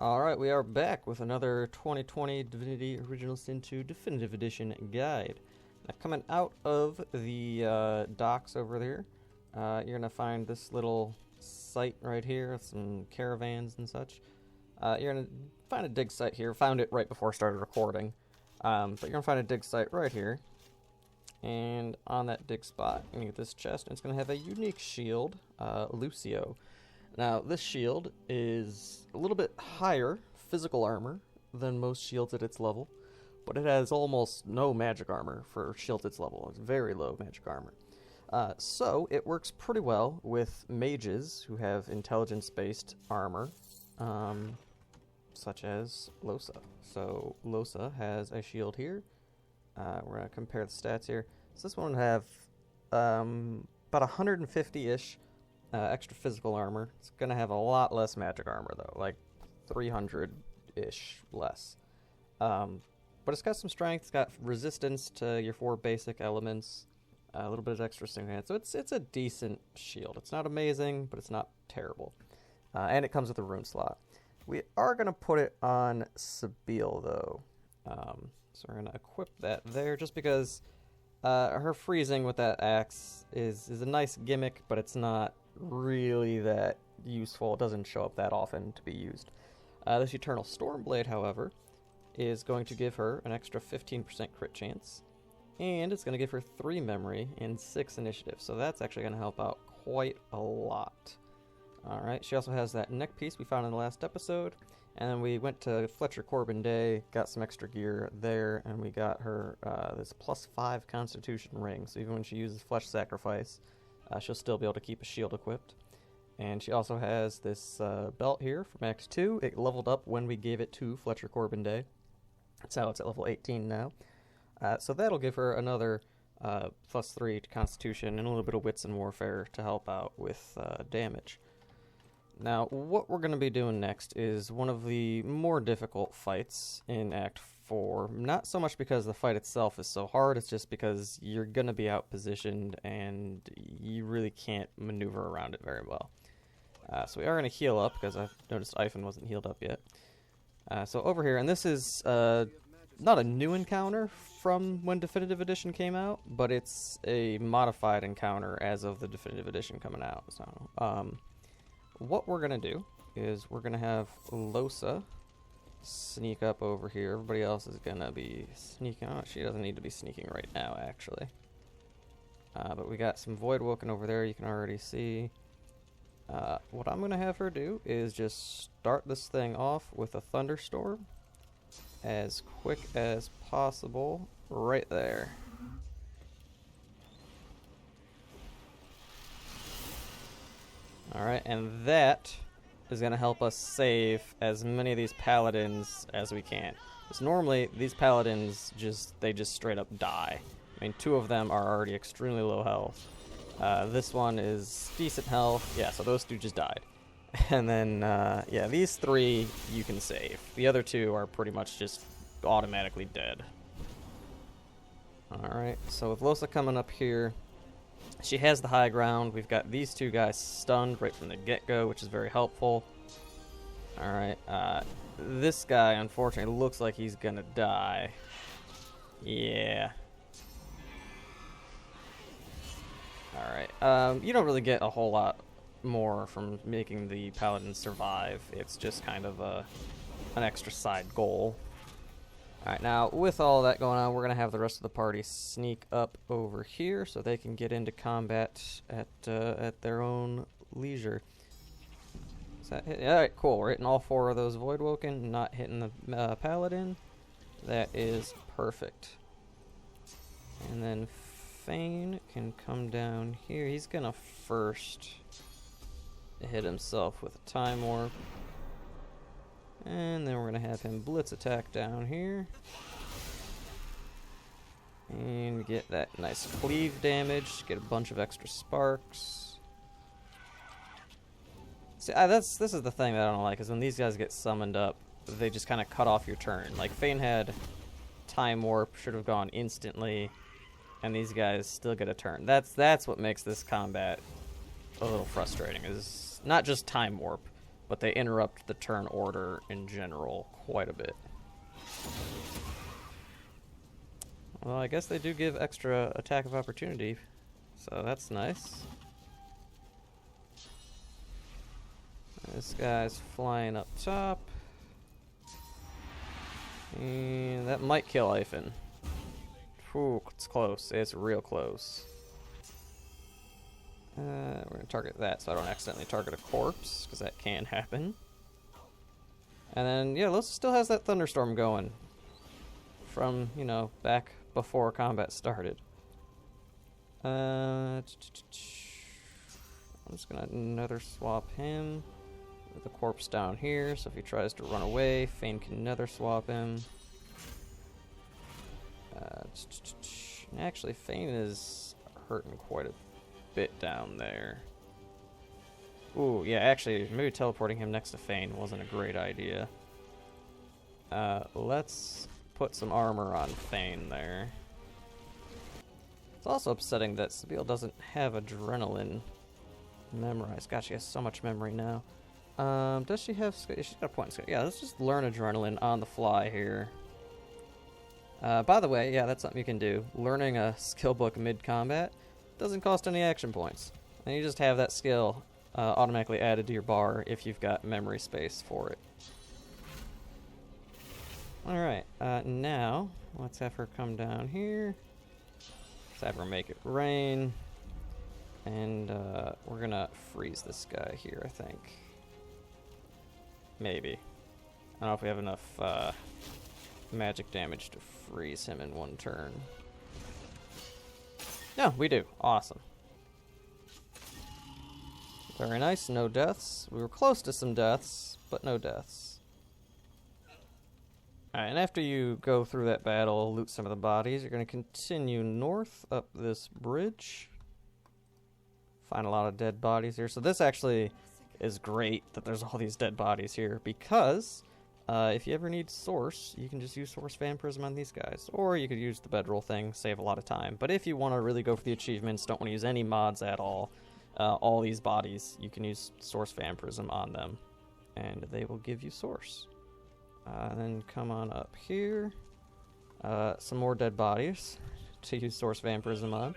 Alright, we are back with another 2020 Divinity Original Sin 2 Definitive Edition guide. Now, coming out of the docks over there, you're going to find this little site right here, some caravans and such. You're going to find a dig site here. Found it right before I started recording. But you're going to find a dig site right here. And on that dig spot, you're going to get this chest, and it's going to have a unique shield, Lucio. Now, this shield is a little bit higher physical armor than most shields at its level, but it has almost no magic armor for shields at its level. It's very low magic armor. So, it works pretty well with mages who have intelligence-based armor, such as Losa. So, Losa has a shield here. We're going to compare the stats here. So this one would have about 150-ish extra physical armor. It's going to have a lot less magic armor, though, like 300-ish less. But it's got some strength. It's got resistance to your 4 basic elements, a little bit of extra single. So it's a decent shield. It's not amazing, but it's not terrible. And it comes with a rune slot. We are going to put it on Sabile, though. So we're going to equip that there, just because her freezing with that axe is a nice gimmick, but it's not really that useful. It doesn't show up that often to be used. This Eternal Stormblade, however, is going to give her an extra 15% crit chance, and it's going to give her 3 memory and 6 initiative, so that's actually going to help out quite a lot. Alright, she also has that neck piece we found in the last episode, and then we went to Fletcher Corbin Day, got some extra gear there, and we got her this +5 Constitution ring, so even when she uses Flesh Sacrifice, she'll still be able to keep a shield equipped. And she also has this belt here from Act 2. It leveled up when we gave it to Fletcher Corbin Day. That's how it's at level 18 now. So that'll give her another +3 to Constitution and a little bit of Wits and Warfare to help out with damage. Now, what we're going to be doing next is one of the more difficult fights in Act 4. Not so much because the fight itself is so hard, it's just because you're going to be outpositioned and you really can't maneuver around it very well. So we are going to heal up, because I've noticed Ivan wasn't healed up yet. So over here, and this is not a new encounter from when Definitive Edition came out, but it's a modified encounter as of the Definitive Edition coming out. So, what we're going to do is we're going to have Losa sneak up over here. Everybody else is going to be sneaking. Oh, she doesn't need to be sneaking right now, actually. But we got some Voidwoken over there, you can already see. What I'm going to have her do is just start this thing off with a Thunderstorm as quick as possible right there. Alright, and that is going to help us save as many of these paladins as we can. Because normally, these paladins just straight up die. I mean, 2 of them are already extremely low health. This one is decent health. Yeah, so those 2 just died. And then, yeah, these 3 you can save. The other 2 are pretty much just automatically dead. Alright, so with Losa coming up here, she has the high ground. We've got these 2 guys stunned right from the get-go, which is very helpful. Alright, this guy, unfortunately, looks like he's gonna die. Yeah. Alright, you don't really get a whole lot more from making the paladin survive. It's just kind of an extra side goal. Alright, now with all that going on, we're going to have the rest of the party sneak up over here so they can get into combat at their own leisure. Is that hit? Alright, cool. We're hitting all 4 of those Voidwoken, not hitting the paladin. That is perfect. And then Fane can come down here. He's going to first hit himself with a Time Warp. And then we're going to have him blitz attack down here. And get that nice cleave damage. Get a bunch of extra sparks. See, this is the thing that I don't like, is when these guys get summoned up, they just kind of cut off your turn. Like, Fane had Time Warp, should have gone instantly, and these guys still get a turn. That's what makes this combat a little frustrating, is not just Time Warp, but they interrupt the turn order in general quite a bit. Well, I guess they do give extra attack of opportunity, so that's nice. This guy's flying up top. And that might kill Ifen. Ooh, it's close. It's real close. We're going to target that so I don't accidentally target a corpse, because that can happen. And then, yeah, Losa still has that thunderstorm going from, you know, back before combat started. I'm just going to nether swap him with the corpse down here, so if he tries to run away, Fane can nether swap him. Actually, Fane is hurting quite a bit down there. Ooh, yeah, actually, maybe teleporting him next to Fane wasn't a great idea. Let's put some armor on Fane there. It's also upsetting that Sabile doesn't have adrenaline memorized. Gosh, she has so much memory now. Does she have... She's got a point in skill. Yeah, let's just learn adrenaline on the fly here. By the way, yeah, that's something you can do. Learning a skill book mid-combat doesn't cost any action points. And you just have that skill automatically added to your bar if you've got memory space for it. Alright, now, let's have her come down here. Let's have her make it rain. And we're gonna freeze this guy here, I think. Maybe. I don't know if we have enough magic damage to freeze him in one turn. No, we do. Awesome. Very nice. No deaths. We were close to some deaths, but no deaths. Alright, and after you go through that battle, loot some of the bodies, you're going to continue north up this bridge. Find a lot of dead bodies here. So this actually is great that there's all these dead bodies here, because if you ever need source, you can just use source vampirism on these guys. Or you could use the bedroll thing, save a lot of time. But if you want to really go for the achievements, don't want to use any mods at all these bodies, you can use source vampirism on them, and they will give you source. Then come on up here. Some more dead bodies to use source vampirism on.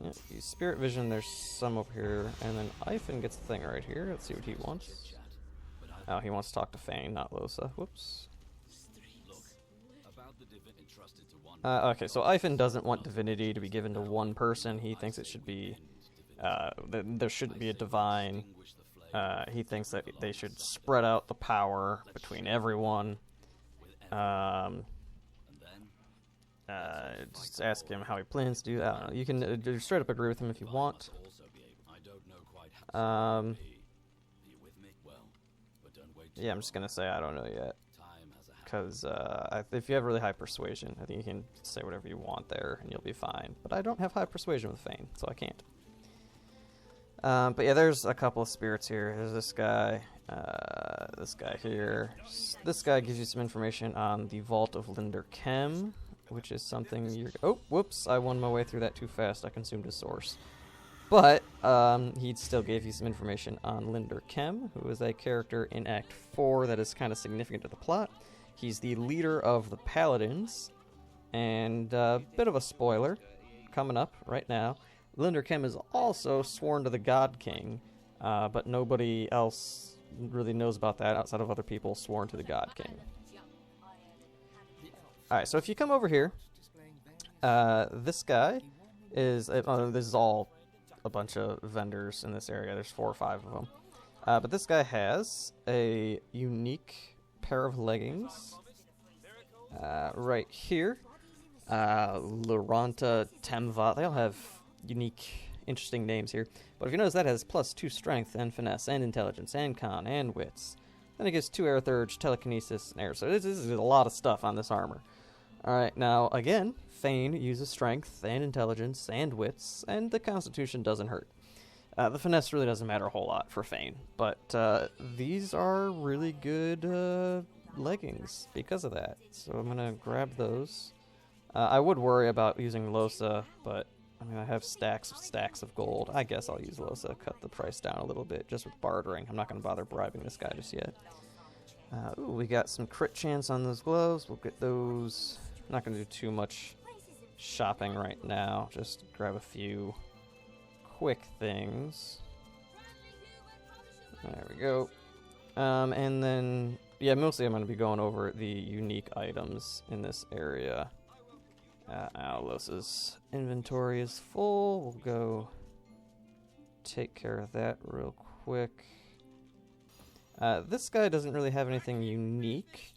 Yeah, use spirit vision, there's some over here, and then Ifen gets the thing right here. Let's see what he wants. Oh, he wants to talk to Fane, not Losa. Whoops. Okay, so Ifen doesn't want divinity to be given to one person. He thinks it should be, there shouldn't be a divine. He thinks that they should spread out the power between everyone. Just ask him how he plans to do that. I don't know. You can straight up agree with him if you want. Yeah, I'm just gonna say I don't know yet, because if you have really high persuasion, I think you can say whatever you want there and you'll be fine. But I don't have high persuasion with Fane, so I can't. But yeah, there's a couple of spirits here. There's this guy here. This guy gives you some information on the Vault of Linder Chem, which is something you're... Oh, whoops, I won my way through that too fast. I consumed his source. But he still gave you some information on Linder Chem, who is a character in Act 4 that is kind of significant to the plot. He's the leader of the Paladins, and a bit of a spoiler coming up right now. Linder Chem is also sworn to the God King, but nobody else really knows about that outside of other people sworn to the God King. Alright, so if you come over here, this guy is... this is all a bunch of vendors in this area. There's 4 or 5 of them. But this guy has a unique pair of leggings right here. Luranta, Temva, they all have unique, interesting names here. But if you notice, that has +2 strength and finesse and intelligence and con and wits. Then it gives 2 air thurge, telekinesis, and air. So this is a lot of stuff on this armor. Alright, now again, Fane uses strength and intelligence and wits, and the constitution doesn't hurt. The finesse really doesn't matter a whole lot for Fane, but these are really good leggings because of that. So I'm going to grab those. I would worry about using Losa, but I mean, I have stacks of gold. I guess I'll use Losa, cut the price down a little bit just with bartering. I'm not going to bother bribing this guy just yet. Ooh, we got some crit chance on those gloves. We'll get those. I'm not going to do too much shopping right now. Just grab a few quick things. There we go. And then, yeah, mostly I'm going to be going over the unique items in this area. Losa's inventory is full. We'll go take care of that real quick. This guy doesn't really have anything unique.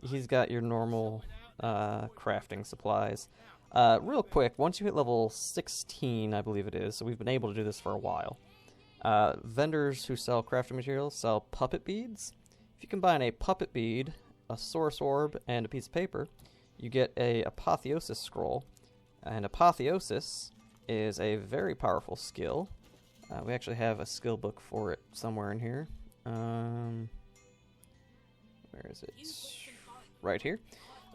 He's got your normal crafting supplies. Real quick, once you hit level 16, I believe it is, so we've been able to do this for a while. Vendors who sell crafting materials sell puppet beads. If you combine a puppet bead, a source orb, and a piece of paper, you get a apotheosis scroll. And apotheosis is a very powerful skill. We actually have a skill book for it somewhere in here. Where is it? Right here.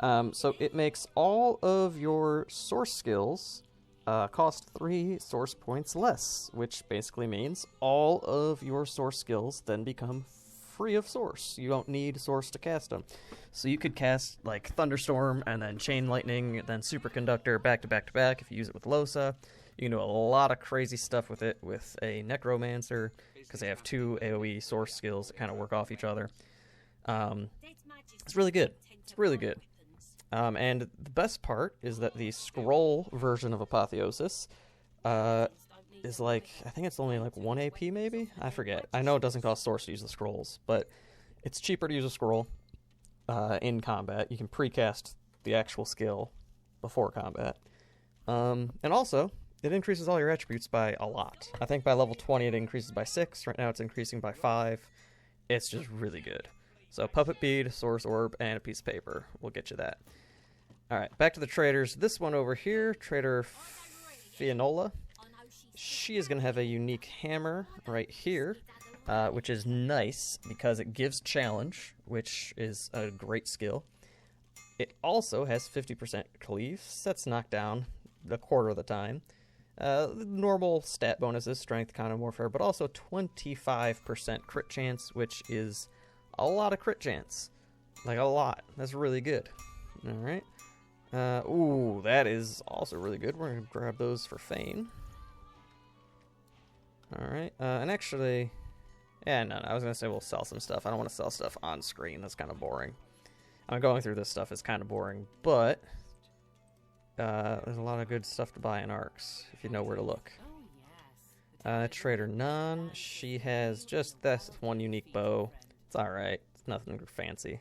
So it makes all of your source skills cost 3 source points less, which basically means all of your source skills then become free of source. You don't need source to cast them. So you could cast like Thunderstorm and then Chain Lightning, then Superconductor back to back to back if you use it with Losa. You can do a lot of crazy stuff with it with a Necromancer because they have 2 AoE source skills that kind of work off each other. It's really good. It's really good. And the best part is that the scroll version of Apotheosis is like, I think it's only like 1 AP maybe? I forget. I know it doesn't cost source to use the scrolls, but it's cheaper to use a scroll in combat. You can precast the actual skill before combat. And also, it increases all your attributes by a lot. I think by level 20 it increases by 6. Right now it's increasing by 5. It's just really good. So Puppet Bead, Source Orb, and a piece of paper will get you that. Alright, back to the traders. This one over here, Trader Fianola. She is going to have a unique hammer right here, which is nice because it gives challenge, which is a great skill. It also has 50% cleave, sets knockdown a quarter of the time. Normal stat bonuses, strength, counter warfare, but also 25% crit chance, which is a lot of crit chance. Like a lot. That's really good. Alright. Ooh, that is also really good. We're going to grab those for Fane. Alright, and actually, yeah, no, I was going to say we'll sell some stuff. I don't want to sell stuff on screen. That's kind of boring. I mean, going through this stuff is kind of boring, but there's a lot of good stuff to buy in Arcs, if you know where to look. Trader Nan, she has just this one unique bow. It's alright. It's nothing fancy.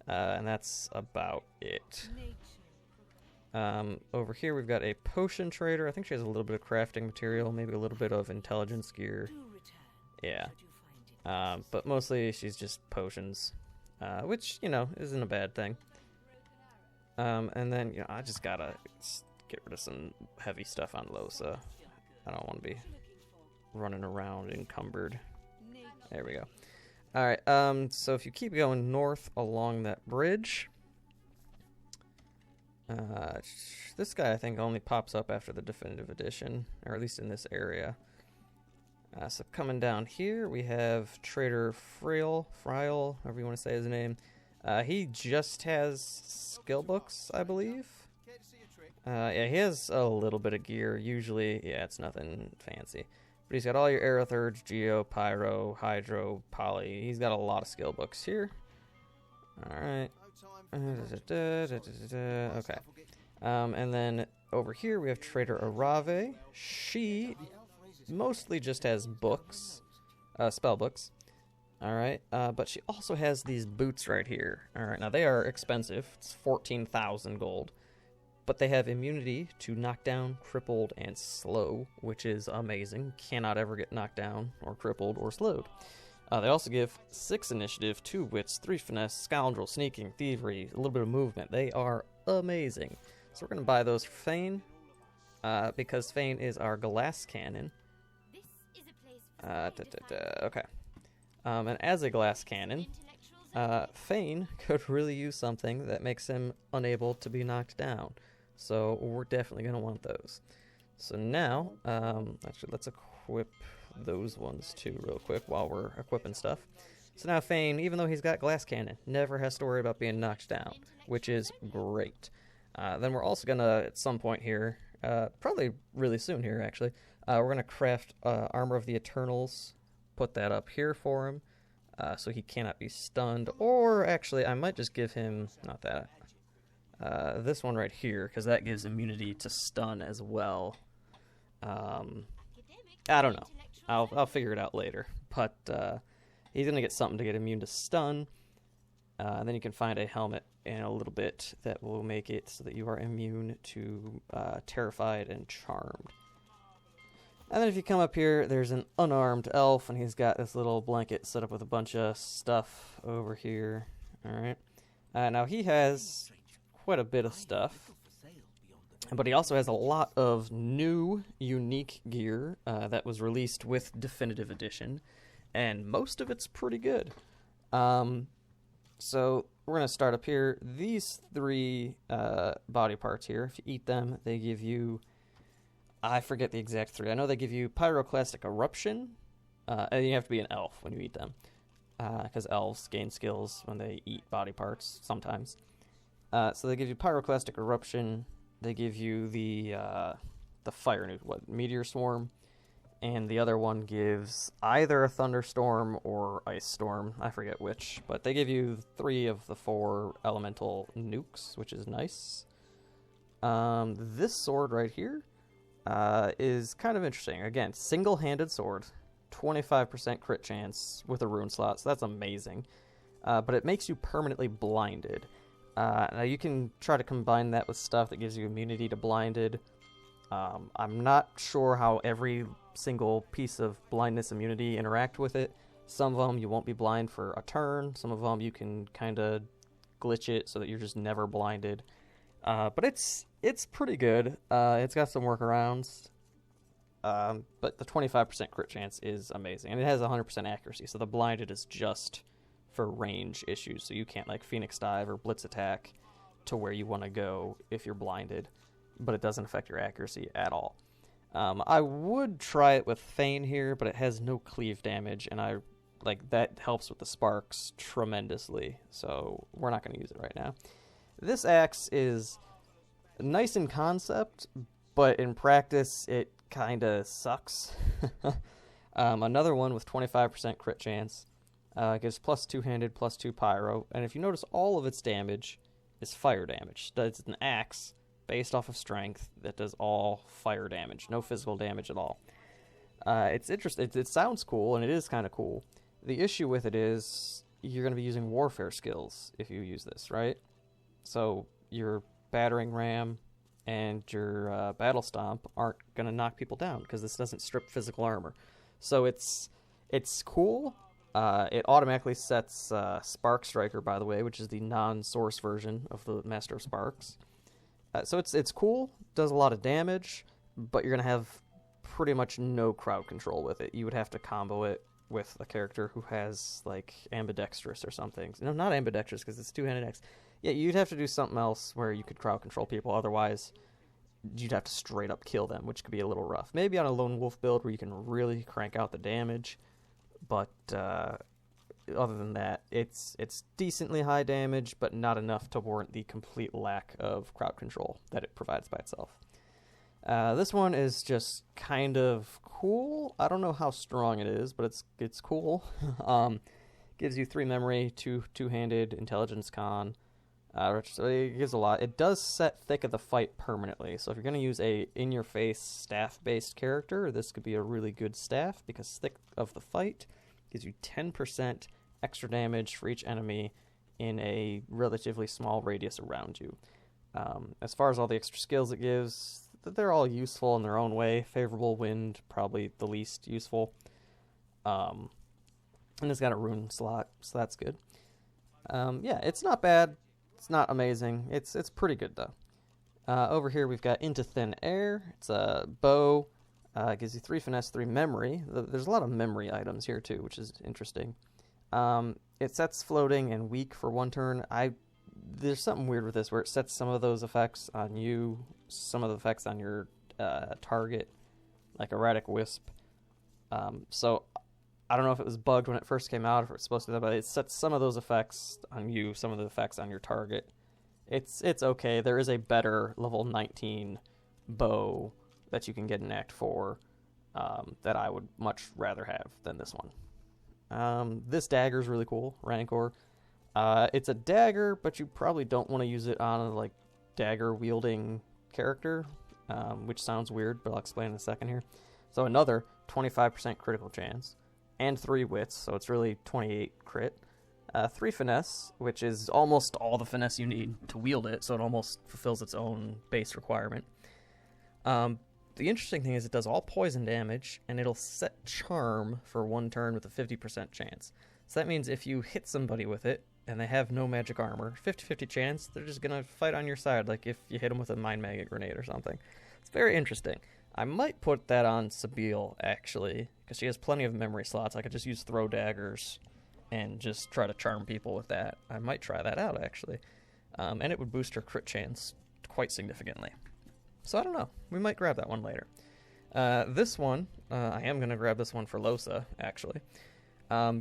And that's about it. Over here we've got a potion trader. I think she has a little bit of crafting material, maybe a little bit of intelligence gear. Yeah. But mostly she's just potions, which, you know, isn't a bad thing. And then, you know, I just gotta get rid of some heavy stuff on Losa. I don't want to be running around encumbered. There we go. Alright, so if you keep going north along that bridge... this guy I think only pops up after the definitive edition, or at least in this area. So coming down here we have Trader Friel, however you want to say his name. He just has skill books, I believe. Yeah, he has a little bit of gear. Usually, yeah, it's nothing fancy. But he's got all your Aerothurge, Geo, Pyro, Hydro, Poly. He's got a lot of skill books here. Alright. Okay. And then over here we have Trader Arave. She mostly just has books, spell books. Alright, but she also has these boots right here. Alright, now they are expensive. It's 14,000 gold. But they have immunity to knockdown, crippled, and slow, which is amazing. Cannot ever get knocked down, or crippled, or slowed. They also give 6 initiative, 2 wits, 3 finesse, scoundrel, sneaking, thievery, a little bit of movement. They are amazing. So we're going to buy those for Fane, because Fane is our glass cannon. Okay. And as a glass cannon, Fane could really use something that makes him unable to be knocked down. So we're definitely going to want those. So now, actually, let's equip those ones too real quick while we're equipping stuff. So now Fane, even though he's got Glass Cannon, never has to worry about being knocked down, which is great. Then we're also going to, at some point here, probably really soon here actually, we're going to craft Armor of the Eternals, put that up here for him, so he cannot be stunned. Or actually, I might just give him, not that, this one right here, because that gives immunity to stun as well. I don't know. I'll figure it out later. But he's going to get something to get immune to stun. And then you can find a helmet in a little bit that will make it so that you are immune to Terrified and Charmed. And then if you come up here, there's an unarmed elf, and he's got this little blanket set up with a bunch of stuff over here. Alright. Now he has quite a bit of stuff, but he also has a lot of new, unique gear that was released with Definitive Edition, and most of it's pretty good. So we're going to start up here. These three body parts here, if you eat them, they give you, I forget the exact three. I know they give you Pyroclastic Eruption, and you have to be an elf when you eat them, because elves gain skills when they eat body parts sometimes. So they give you Pyroclastic Eruption, they give you the fire, Meteor Swarm, and the other one gives either a Thunderstorm or Ice Storm, I forget which, but they give you 3 of the 4 elemental nukes, which is nice. This sword right here is kind of interesting. Again, single-handed sword, 25% crit chance with a rune slot, so that's amazing. But it makes you permanently blinded. Now you can try to combine that with stuff that gives you immunity to blinded. I'm not sure how every single piece of blindness immunity interact with it. Some of them you won't be blind for a turn. Some of them you can kind of glitch it so that you're just never blinded. But it's pretty good. It's got some workarounds. But the 25% crit chance is amazing. And it has 100% accuracy, so the blinded is just for range issues. So you can't like Phoenix Dive or Blitz Attack to where you want to go if you're blinded. But it doesn't affect your accuracy at all. I would try it with Fane here, but it has no cleave damage, and that helps with the sparks tremendously, so we're not going to use it right now. This axe is nice in concept, but in practice it kind of sucks. Another one with 25% crit chance gives plus 2-handed, plus 2 pyro, and if you notice, all of its damage is fire damage. It's an axe based off of strength that does all fire damage, no physical damage at all. It's interesting. It sounds cool, and it is kind of cool. The issue with it is you're going to be using warfare skills if you use this, right? So your battering ram and your battle stomp aren't going to knock people down because this doesn't strip physical armor. So it's cool. It automatically sets Spark Striker, by the way, which is the non-source version of the Master of Sparks. So it's cool, does a lot of damage, but you're going to have pretty much no crowd control with it. You would have to combo it with a character who has, like, ambidextrous or something. No, not ambidextrous, because it's two-handed axe. Yeah, you'd have to do something else where you could crowd control people, otherwise you'd have to straight up kill them, which could be a little rough. Maybe on a lone wolf build where you can really crank out the damage, but other than that, it's decently high damage, but not enough to warrant the complete lack of crowd control that it provides by itself. This one is just kind of cool. I don't know how strong it is, but it's cool. Gives you 3 memory, 2 two-handed, intelligence con. So it gives a lot. It does set Thick of the Fight permanently, so if you're going to use a in-your-face staff-based character, this could be a really good staff, because Thick of the Fight gives you 10% extra damage for each enemy in a relatively small radius around you. As far as all the extra skills it gives, they're all useful in their own way. Favorable Wind, probably the least useful. And it's got a rune slot, so that's good. Yeah, it's not bad. It's not amazing. It's pretty good, though. Over here, we've got Into Thin Air. It's a bow. It gives you 3 finesse, 3 memory. There's a lot of memory items here, too, which is interesting. It sets floating and weak for 1 turn. there's something weird with this where it sets some of those effects on you, some of the effects on your target, like Erratic Wisp. So I don't know if it was bugged when it first came out, or if it's supposed to be that, but it sets some of those effects on you, some of the effects on your target. It's okay. There is a better level 19 bow that you can get in Act 4 that I would much rather have than this one. This dagger is really cool, Rancor. It's a dagger, but you probably don't want to use it on a like dagger-wielding character, which sounds weird, but I'll explain in a second here. So another 25% critical chance, and 3 wits, so it's really 28 crit. 3 finesse, which is almost all the finesse you need to wield it, so it almost fulfills its own base requirement. The interesting thing is it does all poison damage, and it'll set charm for 1 turn with a 50% chance. So that means if you hit somebody with it, and they have no magic armor, 50-50 chance, they're just going to fight on your side, like if you hit them with a Mind Magnet grenade or something. It's very interesting. I might put that on Sabine, actually, because she has plenty of memory slots. I could just use throw daggers and just try to charm people with that. I might try that out, actually. And it would boost her crit chance quite significantly. So I don't know. We might grab that one later. This one, I am going to grab this one for Lohse, actually.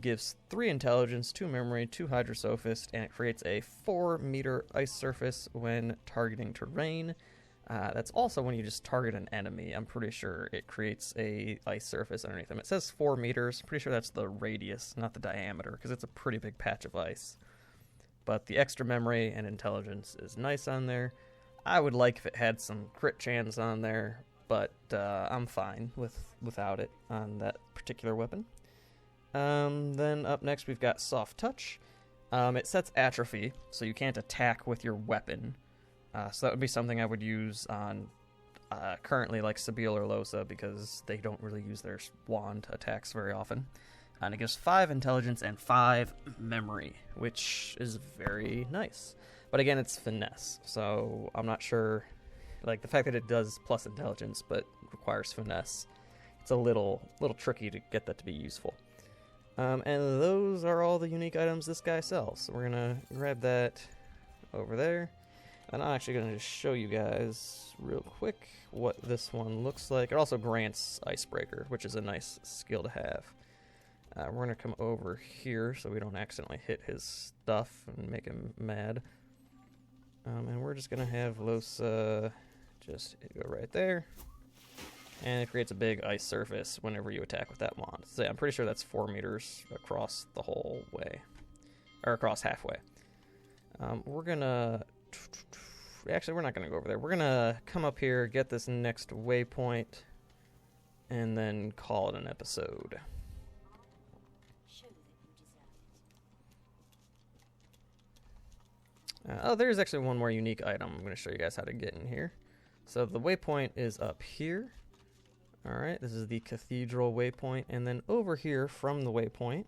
Gives 3 intelligence, 2 memory, 2 hydrosophist, and it creates a 4-meter ice surface when targeting terrain. That's also when you just target an enemy. I'm pretty sure it creates a ice surface underneath them. It says 4 meters. Pretty sure that's the radius, not the diameter, because it's a pretty big patch of ice. But the extra memory and intelligence is nice on there. I would like if it had some crit chance on there, but I'm fine without it on that particular weapon. Then up next we've got Soft Touch. It sets atrophy, so you can't attack with your weapon. So that would be something I would use on currently like Sabine or Lohse, because they don't really use their wand attacks very often. And it gives 5 intelligence and 5 memory, which is very nice. But again, it's finesse, so I'm not sure, like the fact that it does plus intelligence but requires finesse, it's a little tricky to get that to be useful. And those are all the unique items this guy sells. So we're gonna grab that over there. And I'm actually going to just show you guys real quick what this one looks like. It also grants Icebreaker, which is a nice skill to have. We're going to come over here so we don't accidentally hit his stuff and make him mad. And we're just going to have Lohse just go right there. And it creates a big ice surface whenever you attack with that wand. So yeah, I'm pretty sure that's 4 meters across the whole way. Or across halfway. We're going to... Actually, we're not going to go over there. We're going to come up here, get this next waypoint, and then call it an episode. There's actually one more unique item. I'm going to show you guys how to get in here. So the waypoint is up here. Alright, this is the Cathedral waypoint. And then over here from the waypoint,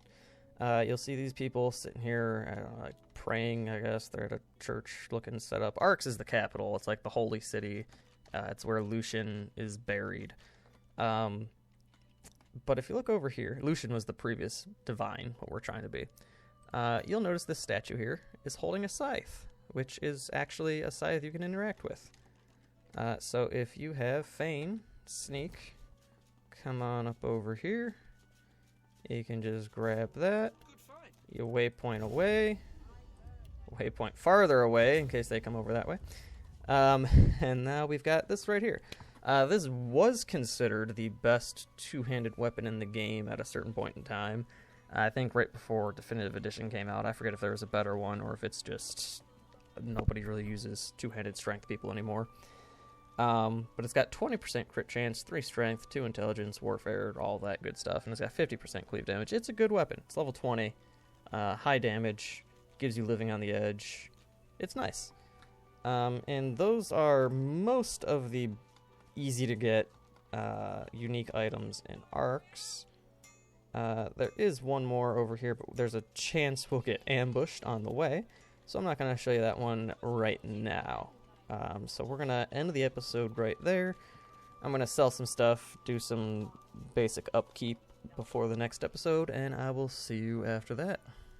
you'll see these people sitting here, I don't know, like praying, I guess. They're at a church-looking setup. Arx is the capital. It's like the holy city. It's where Lucian is buried. But if you look over here, Lucian was the previous divine, what we're trying to be. You'll notice this statue here is holding a scythe, which is actually a scythe you can interact with. So if you have Feign, Sneak, come on up over here. You can just grab that. You waypoint away. Waypoint farther away in case they come over that way. And now we've got this right here. This was considered the best two-handed weapon in the game at a certain point in time. I think right before Definitive Edition came out. I forget if there was a better one or if it's just nobody really uses two-handed strength people anymore. But it's got 20% crit chance, 3 strength, 2 intelligence, warfare, all that good stuff. And it's got 50% cleave damage. It's a good weapon. It's level 20. High damage. Gives you living on the edge. It's nice. And those are most of the easy to get unique items in Arx. There is one more over here, but there's a chance we'll get ambushed on the way. So I'm not going to show you that one right now. So we're going to end the episode right there. I'm going to sell some stuff, do some basic upkeep before the next episode, and I will see you after that.